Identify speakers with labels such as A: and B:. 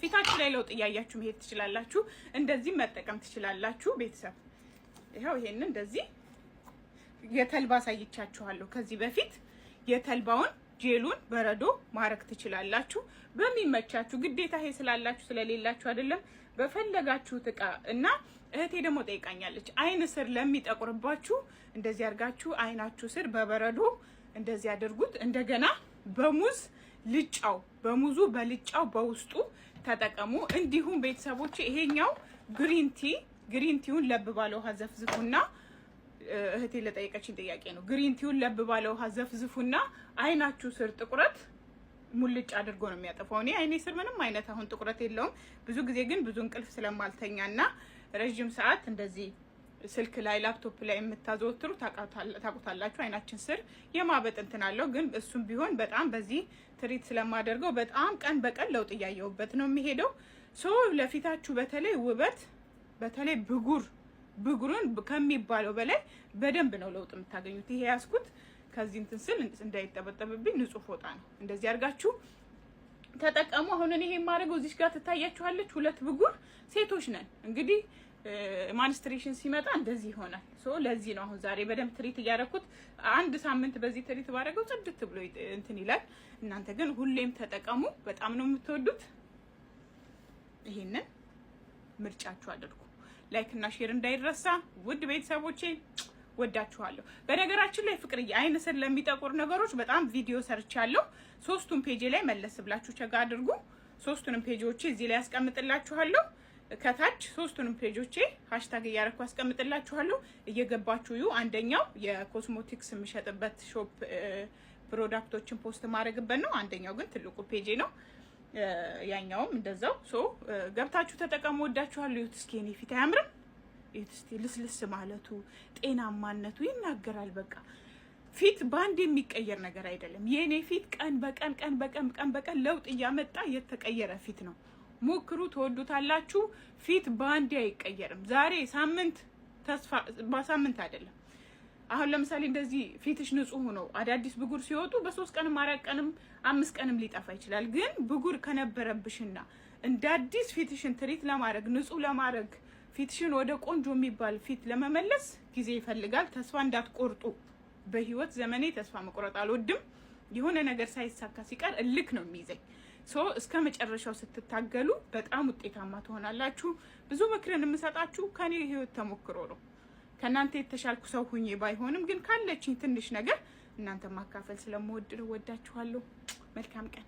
A: ፊታችሁ ላይ ለውጥ ያያችሁ መሄድ ትችላላችሁ። እንደዚህ መጠቀም ትችላላችሁ ቤተሰብ። ይሄው ይሄን እንደዚህ የተልባ ሳይቻችኋለሁ ከዚህ በፊት የተልባውን ጄሉን በረዶ ማረክ ትችላላችሁ በሚመቻችሁ። ግዴታ ይሄ ስላላችሁ ስለሌላችሁ አይደለም፣ በፈለጋችሁት እቃ እና እህቴ ደግሞ ጠይቃኛለች አይን ስር ለሚጠቁርባችሁ እንደዚህ አርጋችሁ አይናችሁ ስር በበረዶ እንደዚህ አድርጉት። እንደገና በሙዝ ልጫው በሙዙ በልጫው በውስጡ ተጠቀሙ። እንዲሁም ቤተሰቦች ይሄኛው ግሪን ቲውን ለብ ባለ ውሃ ዘፍዝፉና እህቴ ለጠይቀችኝ ጥያቄ ነው። ግሪን ቲውን ለብ ባለ ውሃ ዘፍዝፉና አይናችሁ ስር ጥቁረት ሙልጭ አድርጎ ነው የሚያጠፋው። እኔ አይኔ ስር ምንም አይነት አሁን ጥቁረት የለውም። ብዙ ጊዜ ግን ብዙ እንቅልፍ ስለማልተኛና ረጅም ሰዓት እንደዚህ ስልክ ላይ ላፕቶፕ ላይ የምታዘወትሩ ታቁታላችሁ። አይናችን ስር የማበጥ እንትን አለው። ግን እሱም ቢሆን በጣም በዚህ ትሪት ስለማደርገው በጣም ቀን በቀን ለውጥ እያየሁበት ነው የሚሄደው። ሶ ለፊታችሁ በተለይ ውበት በተለይ ብጉሩን ከሚባለው በላይ በደንብ ነው ለውጥ የምታገኙት። ይሄ ያስኩት ከዚህ እንትን ስል እንዳይጠበጠብብኝ ንጹህ ፎጣ ነው። እንደዚህ አድርጋችሁ ተጠቀሙ። አሁን እኔ ይሄ ማድረገው እዚህ ጋር ትታያችኋለች። 2 ብጉር ሴቶች ነን እንግዲህ ማንስትሬሽን ሲመጣ እንደዚህ ይሆናል። ሶ ለዚህ ነው አሁን ዛሬ በደንብ ትሪት እያደረኩት። አንድ ሳምንት በዚህ ትሪት ባደረገው ጽድት ብሎ እንትን ይላል። እናንተ ግን ሁሌም ተጠቀሙ። በጣም ነው የምትወዱት። ይሄንን ምርጫችሁ አድርጉ። ላይክ እና ሼር እንዳይረሳ ውድ ቤተሰቦቼ፣ ወዳችኋለሁ። በነገራችን ላይ ፍቅርዬ አይን ስር ለሚጠቁር ነገሮች በጣም ቪዲዮ ሰርቻለሁ። 3ቱም ፔጅ ላይ መለስ ብላችሁ ቸጋ አድርጉ። 3ቱንም ፔጆቼ እዚህ ላይ ያስቀምጥላችኋለሁ። ከታች 3ቱንም ፔጆቼ ሃሽታግ እያረኩ አስቀምጥላችኋለሁ። እየገባችሁ ዩ። አንደኛው የኮስሞቲክስ የምሸጥበት ሾፕ ፕሮዳክቶችን ፖስት ማድረግበት ነው። አንደኛው ግን ትልቁ ፔጄ ነው። ያኛውም እንደዛው። ሶ ገብታችሁ ተጠቀሙ። ወዳችኋለሁ። ይሁት እስኪ እኔ ፊት አያምርም? ይሁት እስኪ ልስልስ ማለቱ ጤናማነቱ ይናገራል። በቃ ፊት ባንድ የሚቀየር ነገር አይደለም። የኔ ፊት ቀን በቀን ለውጥ እያመጣ የተቀየረ ፊት ነው። ሞክሩ፣ ትወዱታላችሁ። ፊት ባንድ አይቀየርም። ዛሬ ሳምንት ተስፋ በሳምንት አይደለም። አሁን ለምሳሌ እንደዚህ ፊትሽ ንጹህ ሆኖ አዳዲስ ብጉር ሲወጡ በ3 ቀንም 4 ቀንም 5 ቀንም ሊጠፋ ይችላል። ግን ብጉር ከነበረብሽና እንደ አዲስ ፊትሽን ትሪት ለማድረግ ንጹህ ለማድረግ ፊትሽን ወደ ቆንጆ የሚባል ፊት ለመመለስ ጊዜ ይፈልጋል። ተስፋ እንዳትቆርጡ። በህይወት ዘመኔ ተስፋ መቁረጥ አልወድም። የሆነ ነገር ሳይሳካ ሲቀር እልክ ነው የሚይዘኝ። ሶ እስከ መጨረሻው ስትታገሉ በጣም ውጤታማ ትሆናላችሁ። ብዙ ምክርን የምሰጣችሁ ከኔ ህይወት ተሞክሮ ነው። ከናንተ የተሻልኩ ሰው ሁኜ ባይሆንም ግን ካለችኝ ትንሽ ነገር እናንተ ማካፈል ስለምወድ ነው። ወዳችኋለሁ። መልካም ቀን።